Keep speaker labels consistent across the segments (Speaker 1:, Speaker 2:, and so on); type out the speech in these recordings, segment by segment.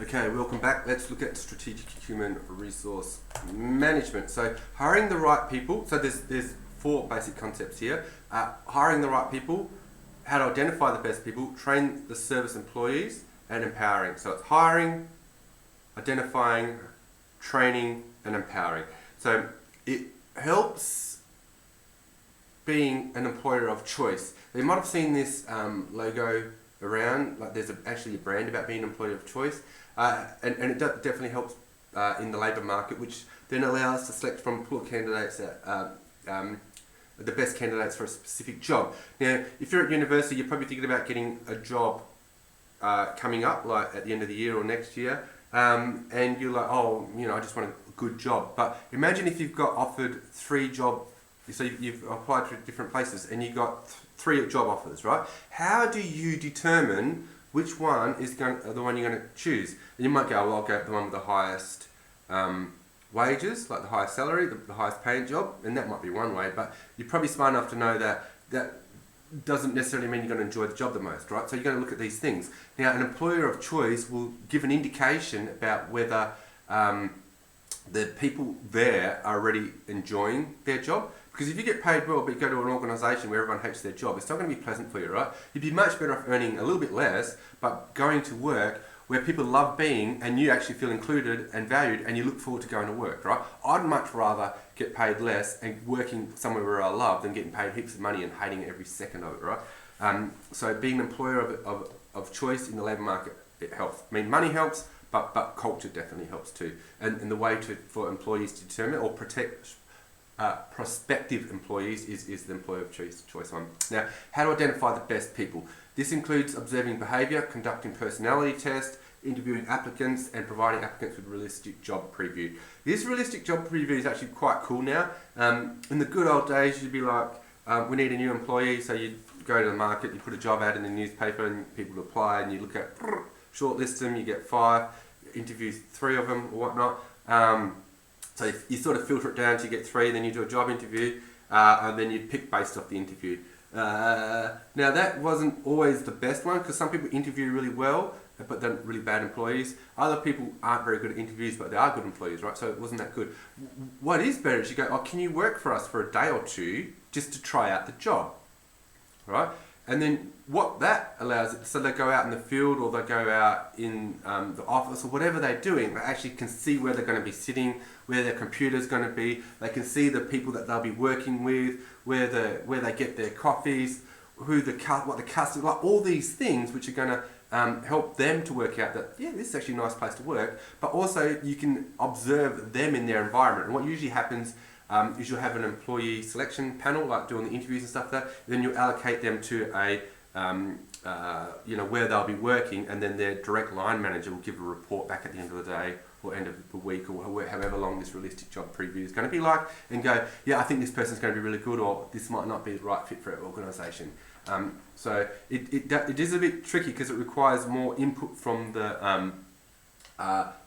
Speaker 1: Okay, welcome back. Let's look at strategic human resource management. So hiring the right people. So there's four basic concepts here. Hiring the right people, how to identify the best people, train the service employees, and empowering. So it's hiring, identifying, training, and empowering. So it helps being an employer of choice. You might have seen this logo around, like there's actually a brand about being an employer of choice, and it definitely helps in the labour market, which then allows us to select from a pool of candidates that the best candidates for a specific job. Now, if you're at university, you're probably thinking about getting a job coming up, like at the end of the year or next year, and you're like, oh, I just want a good job. But imagine if you've got offered three job, so you've applied to different places and you got three job offers, right? How do you determine which one is the one you're going to choose? And you might go, well, I'll go the one with the highest wages, like the highest salary, the highest paying job, and that might be one way, but you're probably smart enough to know that doesn't necessarily mean you're going to enjoy the job the most, right? So you're going to look at these things. Now, an employer of choice will give an indication about whether the people there are already enjoying their job. Because if you get paid well but you go to an organisation where everyone hates their job, it's not going to be pleasant for you, right? You'd be much better off earning a little bit less, but going to work where people love being and you actually feel included and valued and you look forward to going to work, right? I'd much rather get paid less and working somewhere where I love than getting paid heaps of money and hating every second of it, right? So being an employer of choice in the labour market, it helps. I mean, money helps, but culture definitely helps too. And the way for employees to determine or protect prospective employees is the employer of choice one. Now, how to identify the best people. This includes observing behaviour, conducting personality tests, interviewing applicants, and providing applicants with realistic job preview. This realistic job preview is actually quite cool now. In the good old days, you'd be like, we need a new employee, so you'd go to the market, you put a job ad in the newspaper, and people would apply, and you look at, shortlist them, you get 5, interview 3 of them, or whatnot. So you sort of filter it down to you get 3, then you do a job interview, and then you pick based off the interview. Now that wasn't always the best one, because some people interview really well, but they're really bad employees. Other people aren't very good at interviews, but they are good employees, right? So it wasn't that good. What is better is you go, oh, can you work for us for a day or two just to try out the job, right? And then what that allows, so they go out in the field or they go out in the office or whatever they're doing, they actually can see where they're going to be sitting, where their computer's going to be. They can see the people that they'll be working with, where they get their coffees, what the customer, like all these things which are going to help them to work out that, yeah, this is actually a nice place to work. But also you can observe them in their environment. And what usually happens is you'll have an employee selection panel, like doing the interviews and stuff like that. Then you allocate them to a, where they'll be working, and then their direct line manager will give a report back at the end of the day or end of the week or however long this realistic job preview is going to be like, and go, yeah, I think this person's going to be really good, or this might not be the right fit for our organisation. So it is a bit tricky because it requires more input from the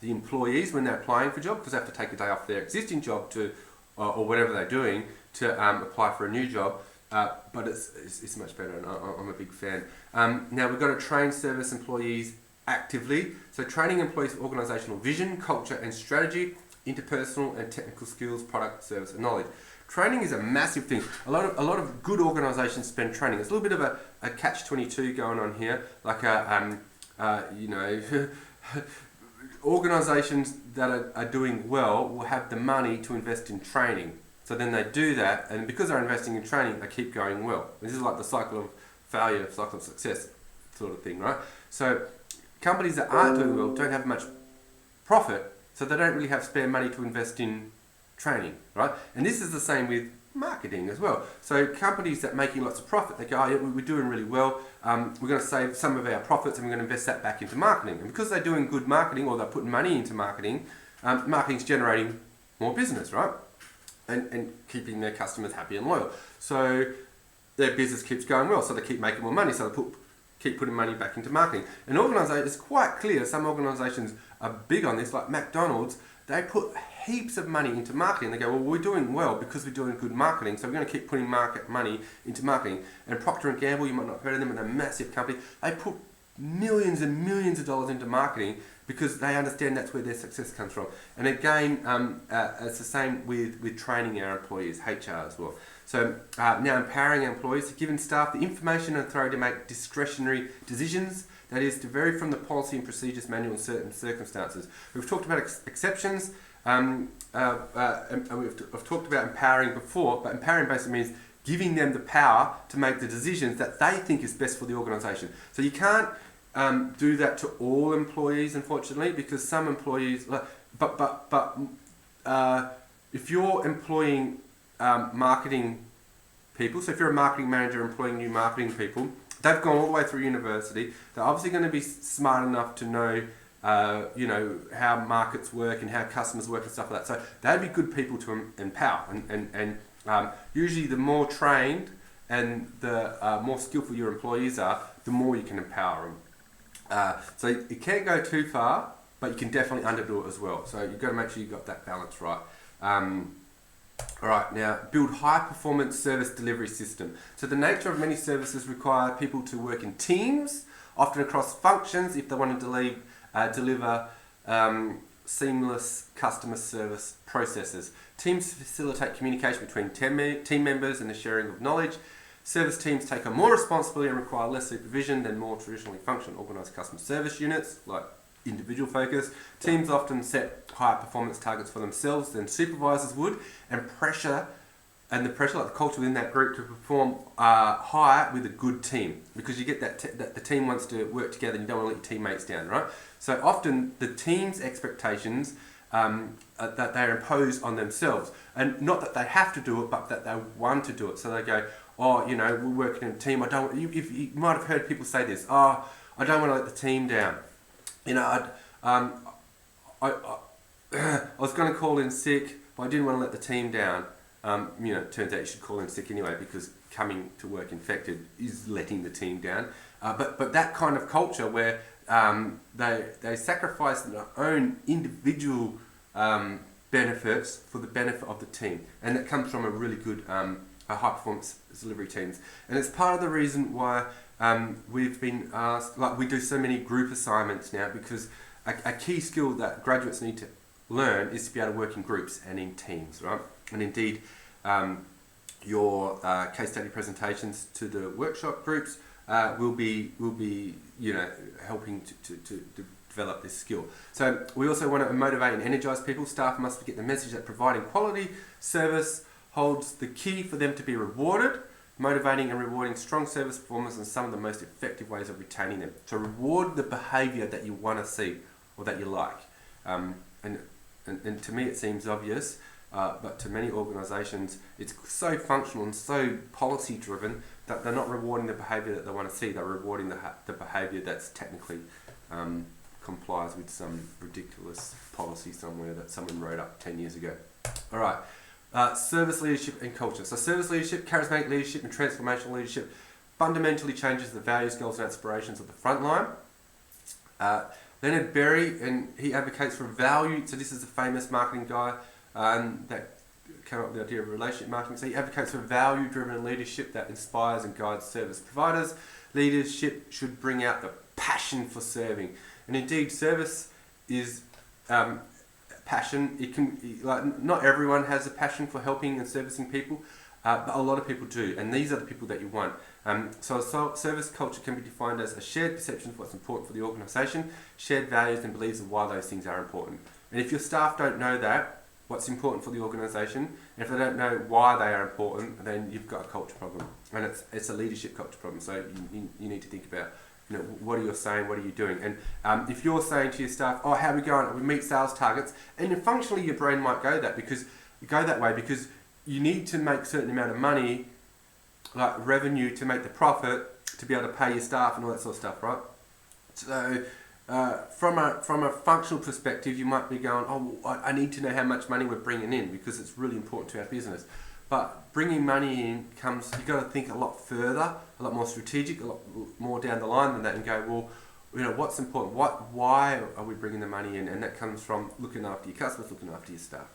Speaker 1: employees when they're applying for a job, because they have to take a day off their existing job to or whatever they're doing to apply for a new job, but it's much better, and I'm a big fan. Now we've got to train service employees actively. So training employees for organisational vision, culture and strategy, interpersonal and technical skills, product, service and knowledge. Training is a massive thing. A lot of good organisations spend training. There's a little bit of a catch-22 going on here, like organisations that are doing well will have the money to invest in training. So then they do that, and because they're investing in training, they keep going well. This is like the cycle of failure, cycle of success sort of thing, right? So companies that aren't doing well don't have much profit, so they don't really have spare money to invest in training, right? And this is the same with marketing as well. So companies that are making lots of profit, they go, oh yeah, we're doing really well, we're going to save some of our profits and we're going to invest that back into marketing. And because they're doing good marketing, or they're putting money into marketing, marketing's generating more business, right? And keeping their customers happy and loyal. So their business keeps going well, so they keep making more money, so they keep putting money back into marketing. And it's quite clear, some organisations are big on this, like McDonald's, they put heaps of money into marketing. They go, well, we're doing well because we're doing good marketing, so we're going to keep putting money into marketing. And Procter & Gamble, you might not have heard of them, but they're a massive company. They put millions and millions of dollars into marketing because they understand that's where their success comes from. And again, it's the same with training our employees, HR as well. So now empowering our employees, giving staff the information and authority to make discretionary decisions, that is, to vary from the policy and procedures manual in certain circumstances. We've talked about exceptions, and I've talked about empowering before, but empowering basically means giving them the power to make the decisions that they think is best for the organisation. So you can't do that to all employees, unfortunately, because some employees, if you're employing marketing people, so if you're a marketing manager employing new marketing people, they've gone all the way through university. They're obviously going to be smart enough to know, how markets work and how customers work and stuff like that. So they'd be good people to empower. And usually the more trained and the more skillful your employees are, the more you can empower them. So you can't go too far, but you can definitely underdo it as well. So you've got to make sure you've got that balance right. All right, now build high-performance service delivery system. So the nature of many services require people to work in teams, often across functions, if they want to deliver seamless customer service processes. Teams facilitate communication between team members and the sharing of knowledge. Service teams take on more responsibility and require less supervision than more traditionally functional organised customer service units, like individual focus. Teams often set higher performance targets for themselves than supervisors would, and the pressure, like the culture within that group to perform higher with a good team, because you get that the team wants to work together and you don't want to let your teammates down, right? So often the team's expectations that they're imposed on themselves, and not that they have to do it, but that they want to do it. So they go, oh, we're working in a team. You might have heard people say this. Oh, I don't want to let the team down. I was going to call in sick, but I didn't want to let the team down. It turns out you should call in sick anyway, because coming to work infected is letting the team down. But that kind of culture where they sacrifice their own individual benefits for the benefit of the team, and that comes from a really good high performance delivery teams. And it's part of the reason why we've been asked, we do so many group assignments now, because a key skill that graduates need to learn is to be able to work in groups and in teams, right? And indeed, your case study presentations to the workshop groups will be helping to develop this skill. So we also want to motivate and energize people. Staff must get the message that providing quality service holds the key for them to be rewarded. Motivating and rewarding strong service performers are some of the most effective ways of retaining them. So reward the behaviour that you want to see or that you like. And to me it seems obvious, but to many organisations it's so functional and so policy driven that they're not rewarding the behaviour that they want to see. They're rewarding the behaviour that's technically complies with some ridiculous policy somewhere that someone wrote up 10 years ago. All right. Service leadership and culture. So service leadership, charismatic leadership and transformational leadership fundamentally changes the values, goals and aspirations of the front line. Leonard Berry, and he advocates for value. So this is a famous marketing guy that came up with the idea of relationship marketing. So he advocates for value-driven leadership that inspires and guides service providers. Leadership should bring out the passion for serving. And indeed, service is passion. It can, not everyone has a passion for helping and servicing people, but a lot of people do, and these are the people that you want. So service culture can be defined as a shared perception of what's important for the organisation, shared values and beliefs of why those things are important. And if your staff don't know that, what's important for the organisation, and if they don't know why they are important, then you've got a culture problem, and it's a leadership culture problem. So you need to think about, what are you saying, what are you doing? And if you're saying to your staff, oh, how are we going? We meet sales targets, and then functionally your brain might go that way because you need to make a certain amount of money, like revenue, to make the profit, to be able to pay your staff and all that sort of stuff, right? So from a functional perspective, you might be going, oh, I need to know how much money we're bringing in because it's really important to our business. But bringing money in comes, you've got to think a lot further, a lot more strategic, a lot more down the line than that, and go, well, what's important? Why are we bringing the money in? And that comes from looking after your customers, looking after your staff.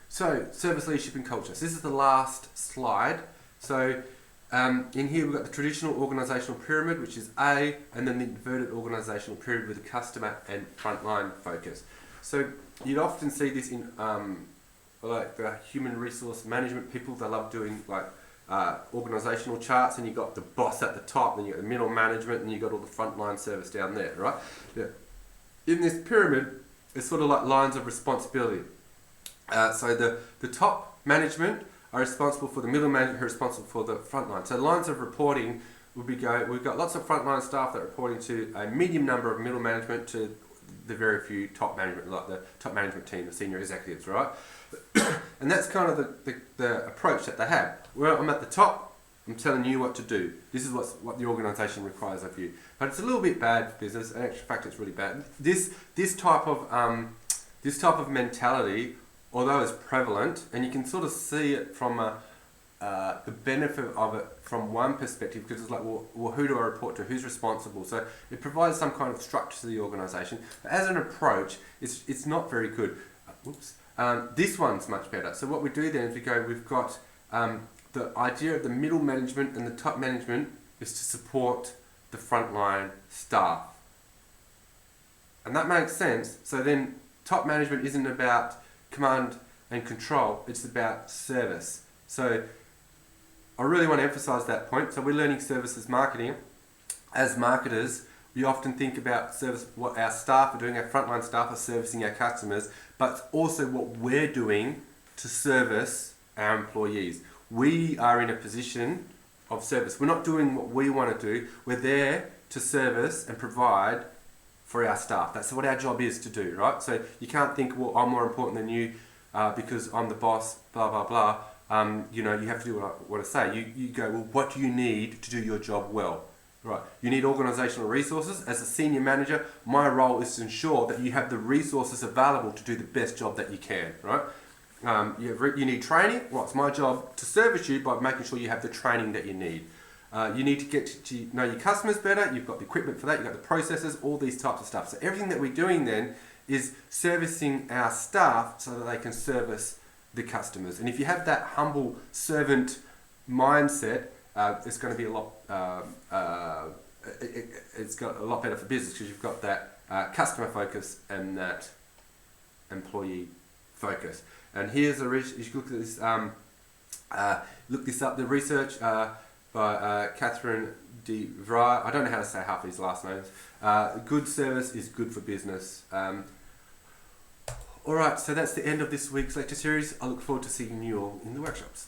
Speaker 1: So service leadership and culture. So this is the last slide. So In here we've got the traditional organisational pyramid, which is A, and then the inverted organisational pyramid with the customer and frontline focus. So you'd often see this in like the human resource management people. They love doing like organisational charts, and you got the boss at the top, then you got the middle management, and you got all the frontline service down there, right? Yeah. In this pyramid, it's sort of like lines of responsibility. So the top management are responsible for the middle management, who are responsible for the frontline. So lines of reporting would be we've got lots of frontline staff that are reporting to a medium number of middle management to the very few top management, like the top management team, the senior executives, right? And that's kind of the approach that they have. Well, I'm at the top, I'm telling you what to do. This is what the organisation requires of you. But it's a little bit bad for business, and in fact it's really bad. This type of mentality, although it's prevalent, and you can sort of see it from the benefit of it from one perspective, because it's like, well, who do I report to? Who's responsible? So it provides some kind of structure to the organisation. But as an approach, it's not very good. This one's much better. So what we do then is we've got the idea of the middle management and the top management is to support the frontline staff. And that makes sense. So then top management isn't about command and control, it's about service. So I really want to emphasize that point. So we're learning services marketing. As marketers, we often think about service, what our staff are doing, our frontline staff are servicing our customers, but also what we're doing to service our employees. We are in a position of service. We're not doing what we want to do. We're there to service and provide for our staff. That's what our job is to do, right? So you can't think, well, I'm more important than you because I'm the boss, blah, blah, blah. You have to do what I say. You go, well, what do you need to do your job well? Right. You need organisational resources. As a senior manager, my role is to ensure that you have the resources available to do the best job that you can, right? You need training. Well, it's my job to service you by making sure you have the training that you need. You need to get to know your customers better. You've got the equipment for that. You've got the processes, all these types of stuff. So everything that we're doing then is servicing our staff so that they can service the customers. And if you have that humble servant mindset, it's going to be a lot. It's got a lot better for business because you've got that customer focus and that employee focus. And here's a you should look at this. Look this up. The research by Catherine de Vries. I don't know how to say half these last names. Good service is good for business. Alright, so that's the end of this week's lecture series. I look forward to seeing you all in the workshops.